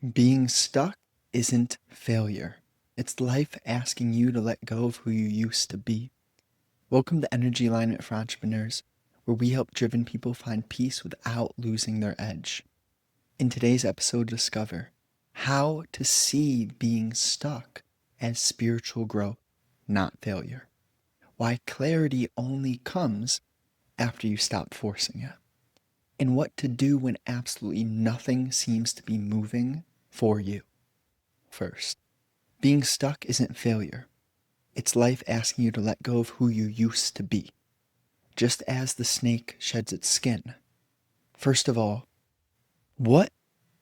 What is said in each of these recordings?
Being stuck isn't failure. It's life asking you to let go of who you used to be. Welcome to Energy Alignment for Entrepreneurs, where we help driven people find peace without losing their edge. In today's episode, discover how to see being stuck as spiritual growth, not failure. Why clarity only comes after you stop forcing it. And what to do when absolutely nothing seems to be moving for you. First, being stuck isn't failure. It's life asking you to let go of who you used to be, just as the snake sheds its skin. First of all, what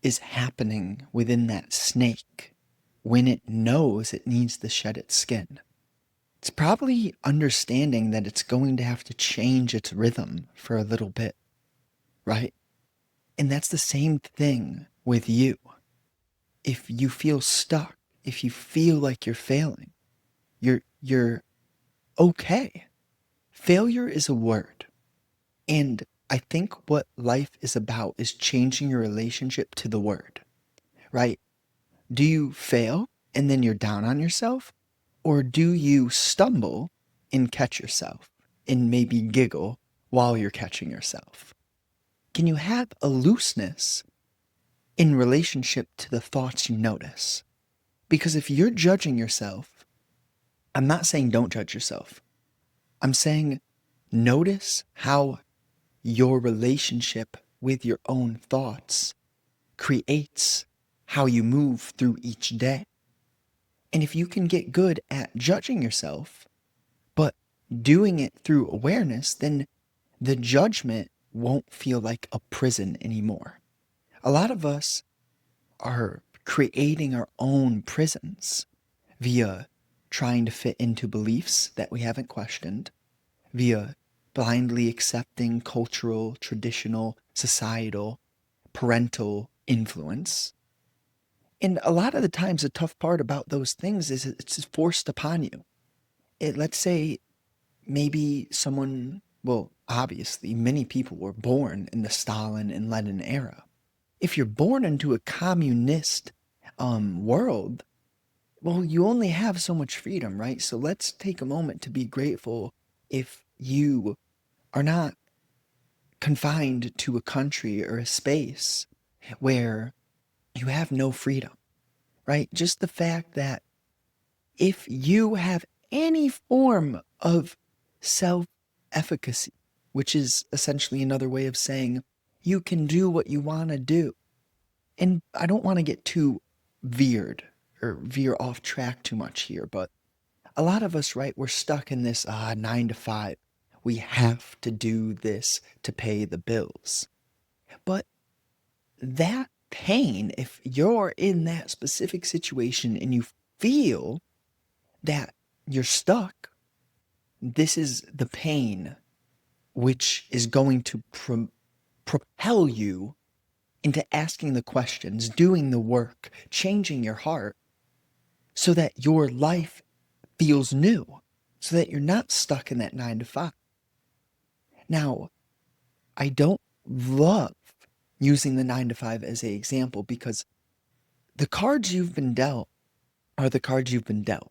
is happening within that snake when it knows it needs to shed its skin? It's probably understanding that it's going to have to change its rhythm for a little bit, right? And that's the same thing with you. If you feel stuck, if you feel like you're failing, you're okay. Failure is a word. And I think what life is about is changing your relationship to the word, right? Do you fail and then you're down on yourself? Or do you stumble and catch yourself and maybe giggle while you're catching yourself? Can you have a looseness in relationship to the thoughts you notice? Because if you're judging yourself, I'm not saying don't judge yourself. I'm saying notice how your relationship with your own thoughts creates how you move through each day. And if you can get good at judging yourself, but doing it through awareness, then the judgment won't feel like a prison anymore. A lot of us are creating our own prisons via trying to fit into beliefs that we haven't questioned, via blindly accepting cultural, traditional, societal, parental influence. And a lot of the times, the tough part about those things is it's forced upon you. Let's say maybe someone, well, obviously, many people were born in the Stalin and Lenin era. If you're born into a communist world, well, you only have so much freedom, right? So let's take a moment to be grateful if you are not confined to a country or a space where you have no freedom, right? Just the fact that if you have any form of self-efficacy, which is essentially another way of saying you can do what you want to do. And I don't want to get too veered or veer off track too much here, but a lot of us, right, we're stuck in this 9 to 5. We have to do this to pay the bills. But that pain, if you're in that specific situation and you feel that you're stuck, this is the pain which is going to propel you into asking the questions, doing the work, changing your heart so that your life feels new, so that you're not stuck in that 9 to 5. Now, I don't love using the 9 to 5 as an example because the cards you've been dealt are the cards you've been dealt.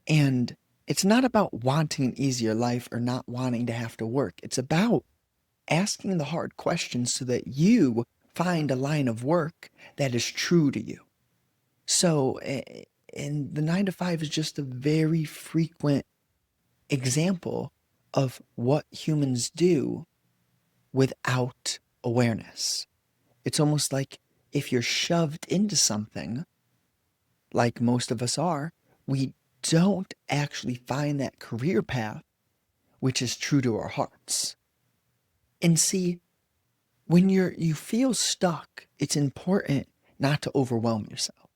And it's not about wanting an easier life or not wanting to have to work. It's about asking the hard questions so that you find a line of work that is true to you. So, and the 9 to 5 is just a very frequent example of what humans do without awareness. It's almost like if you're shoved into something, like most of us are, we don't actually find that career path which is true to our hearts. And see, when you feel stuck, it's important not to overwhelm yourself.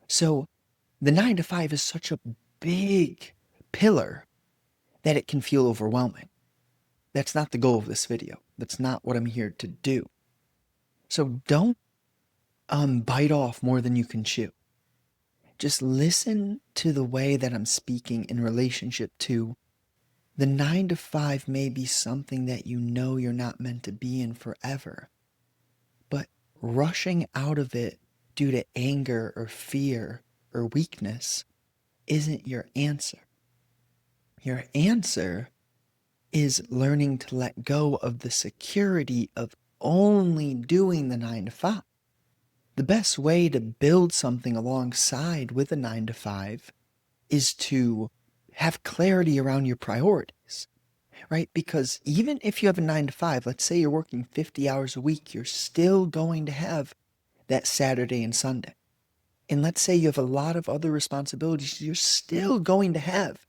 So the 9 to 5 is such a big pillar that it can feel overwhelming. That's not the goal of this video. That's not what I'm here to do. So don't bite off more than you can chew. Just listen to the way that I'm speaking in relationship to the 9 to 5 may be something that you know you're not meant to be in forever. But rushing out of it due to anger or fear or weakness isn't your answer. Your answer is learning to let go of the security of only doing the 9 to 5. The best way to build something alongside with a 9 to 5 is to have clarity around your priorities, right? Because even if you have a 9 to 5, let's say you're working 50 hours a week, you're still going to have that Saturday and Sunday. And let's say you have a lot of other responsibilities, you're still going to have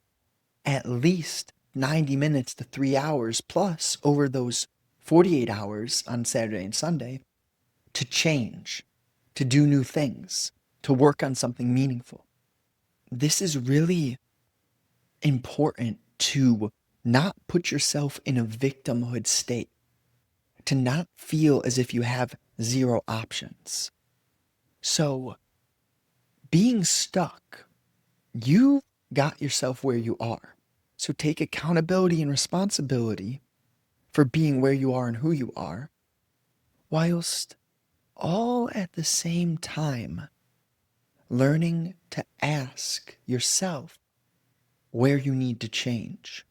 at least 90 minutes to 3 hours plus over those 48 hours on Saturday and Sunday to change, to do new things, to work on something meaningful. This is really important to not put yourself in a victimhood state, to not feel as if you have zero options. So, being stuck, you got yourself where you are. So take accountability and responsibility for being where you are and who you are, whilst all at the same time learning to ask yourself where you need to change,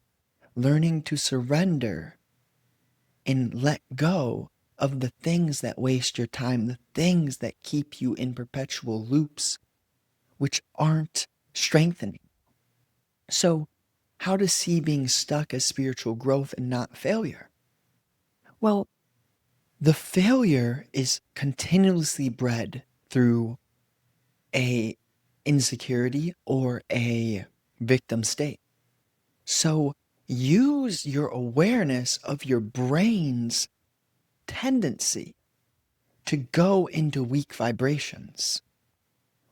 learning to surrender and let go of the things that waste your time, the things that keep you in perpetual loops, which aren't strengthening. So, how to see being stuck as spiritual growth and not failure? Well, the failure is continuously bred through a insecurity or a victim state. So use your awareness of your brain's tendency to go into weak vibrations.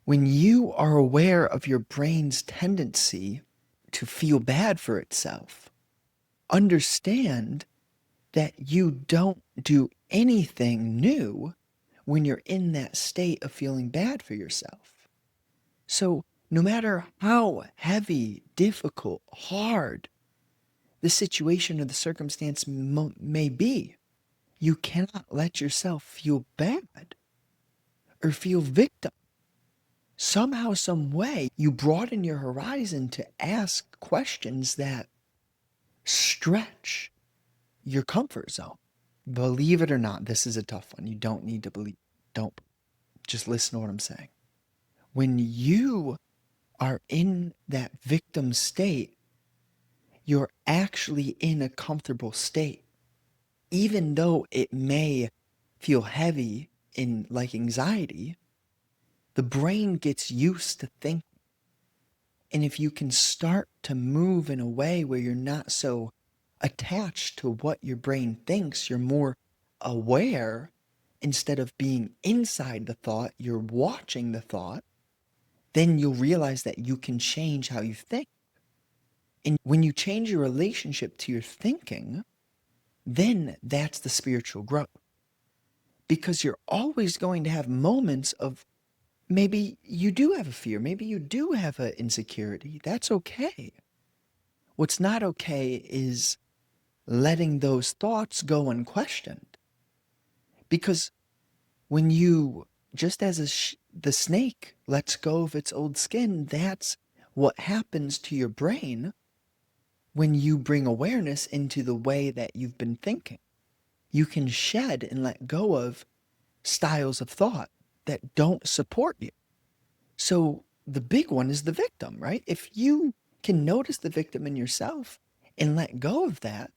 When you are aware of your brain's tendency to feel bad for itself, understand that you don't do anything new when you're in that state of feeling bad for yourself. So, no matter how heavy, difficult, hard the situation or the circumstance may be, you cannot let yourself feel bad or feel victim. Somehow, some way, you broaden your horizon to ask questions that stretch your comfort zone. Believe it or not, this is a tough one. You don't need to believe. Don't. Just listen to what I'm saying. When you are in that victim state, you're actually in a comfortable state. Even though it may feel heavy in like anxiety, the brain gets used to thinking. And if you can start to move in a way where you're not so attached to what your brain thinks, you're more aware instead of being inside the thought, you're watching the thought, then you'll realize that you can change how you think. And when you change your relationship to your thinking, then that's the spiritual growth. Because you're always going to have moments of maybe you do have a fear, maybe you do have an insecurity. That's okay. What's not okay is letting those thoughts go unquestioned. Because when you, just as the snake lets go of its old skin, that's what happens to your brain when you bring awareness into the way that you've been thinking. You can shed and let go of styles of thought that don't support you. So the big one is the victim, right? If you can notice the victim in yourself and let go of that,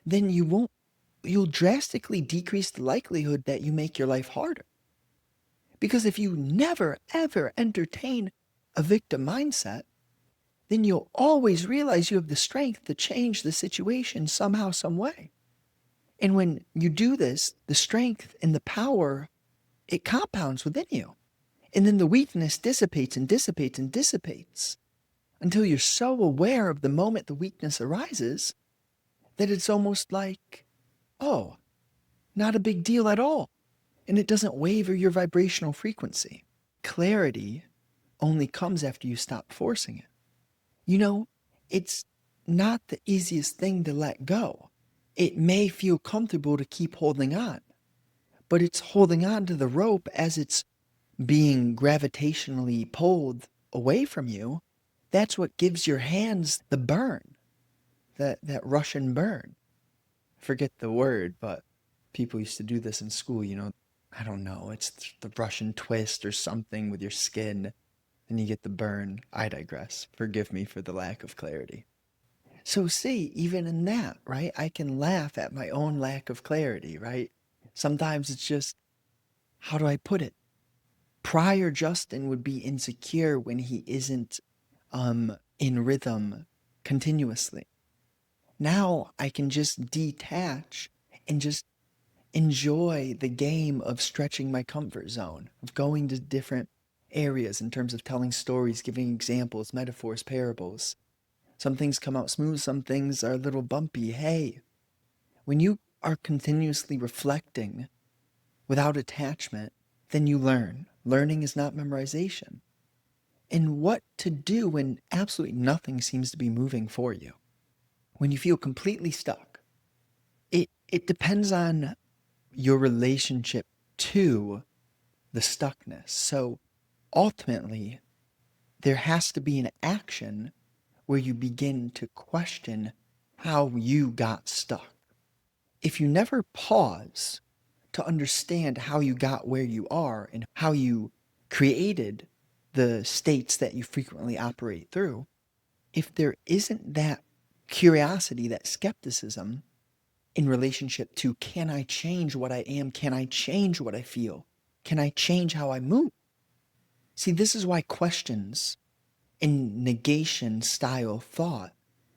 then you'll drastically decrease the likelihood that you make your life harder. Because if you never, ever entertain a victim mindset, then you'll always realize you have the strength to change the situation somehow, some way. And when you do this, the strength and the power, it compounds within you. And then the weakness dissipates and dissipates and dissipates until you're so aware of the moment the weakness arises that it's almost like, oh, not a big deal at all. And it doesn't waver your vibrational frequency. Clarity only comes after you stop forcing it. You know, it's not the easiest thing to let go. It may feel comfortable to keep holding on, but it's holding on to the rope as it's being gravitationally pulled away from you, that's what gives your hands the burn, that Russian burn. Forget the word, but people used to do this in school, I don't know, it's the Russian twist or something with your skin, and you get the burn. I digress. Forgive me for the lack of clarity. So, see, even in that, right, I can laugh at my own lack of clarity, right? Sometimes it's just, how do I put it? Prior Justin would be insecure when he isn't in rhythm continuously. Now I can just detach and just enjoy the game of stretching my comfort zone, of going to different areas in terms of telling stories, giving examples, metaphors, parables. Some things come out smooth, some things are a little bumpy. Hey, when you are continuously reflecting without attachment, then you learn. Learning is not memorization. And what to do when absolutely nothing seems to be moving for you. When you feel completely stuck. It depends on your relationship to the stuckness. So ultimately, there has to be an action where you begin to question how you got stuck. If you never pause to understand how you got where you are and how you created the states that you frequently operate through, if there isn't that curiosity, that skepticism in relationship to, can I change what I am? Can I change what I feel? Can I change how I move? See, this is why questions in negation style thought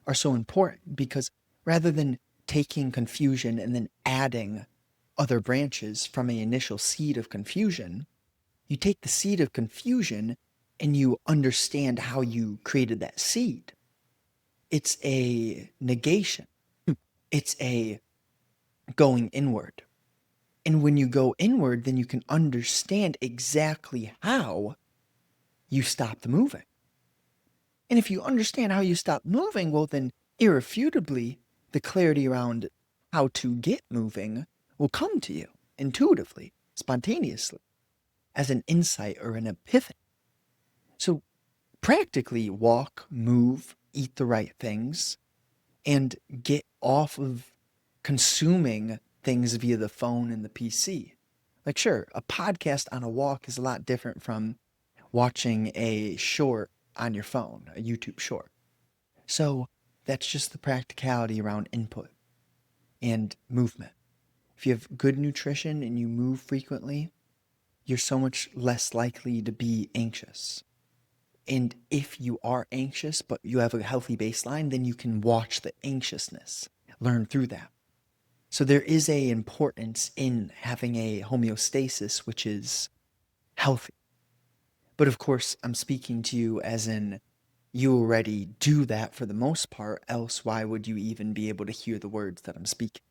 are so important, because rather than taking confusion and then adding other branches from an initial seed of confusion, you take the seed of confusion and you understand how you created that seed. It's a negation. It's a going inward. And when you go inward, then you can understand exactly how you stopped moving. And if you understand how you stopped moving, well, then irrefutably, the clarity around how to get moving will come to you intuitively, spontaneously, as an insight or an epiphany. So practically walk, move, eat the right things, and get off of consuming things via the phone and the PC. Like, sure, a podcast on a walk is a lot different from watching a short on your phone, a YouTube short. So that's just the practicality around input and movement. If you have good nutrition and you move frequently, you're so much less likely to be anxious. And if you are anxious, but you have a healthy baseline, then you can watch the anxiousness, learn through that. So there is a importance in having a homeostasis, which is healthy. But of course, I'm speaking to you as in you already do that for the most part, else why would you even be able to hear the words that I'm speaking?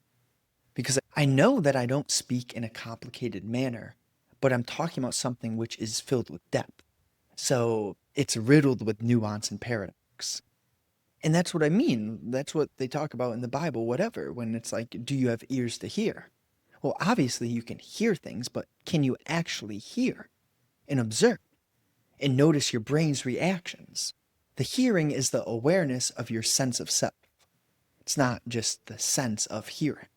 Because I know that I don't speak in a complicated manner, but I'm talking about something which is filled with depth. So it's riddled with nuance and paradox. And that's what I mean. That's what they talk about in the Bible, whatever, when it's like, do you have ears to hear? Well, obviously you can hear things, but can you actually hear and observe and notice your brain's reactions? The hearing is the awareness of your sense of self. It's not just the sense of hearing.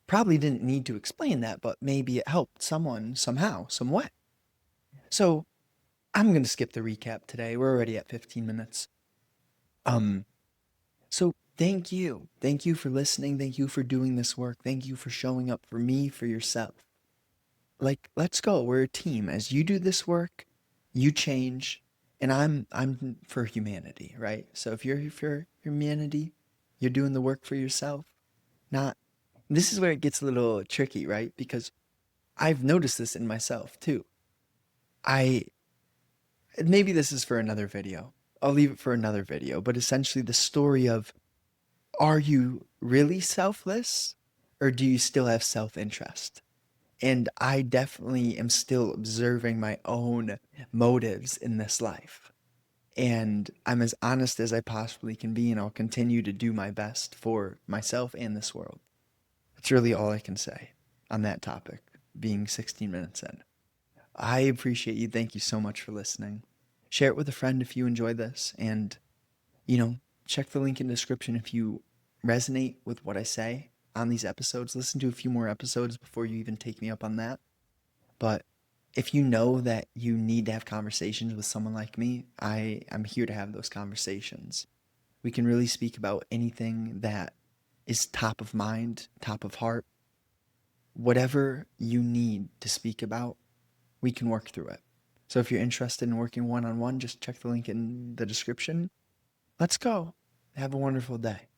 Probably didn't need to explain that, but maybe it helped someone somehow, some way. So I'm going to skip the recap today. We're already at 15 minutes. Um, so thank you. Thank you for listening. Thank you for doing this work. Thank you for showing up for me, for yourself. Like, let's go. We're a team. As you do this work, you change, and I'm for humanity, right? So if you're for humanity, you're doing the work for yourself. Not This is where it gets a little tricky, right? Because I've noticed this in myself too. I Maybe this is for another video. I'll leave it for another video, but essentially the story of, are you really selfless or do you still have self-interest? And I definitely am still observing my own motives in this life. And I'm as honest as I possibly can be, and I'll continue to do my best for myself and this world. That's really all I can say on that topic, being 16 minutes in. I appreciate you. Thank you so much for listening. Share it with a friend if you enjoy this. And, you know, check the link in the description if you resonate with what I say on these episodes. Listen to a few more episodes before you even take me up on that. But if you know that you need to have conversations with someone like me, I'm here to have those conversations. We can really speak about anything that is top of mind, top of heart. Whatever you need to speak about, we can work through it. So if you're interested in working one on one, just check the link in the description. Let's go. Have a wonderful day.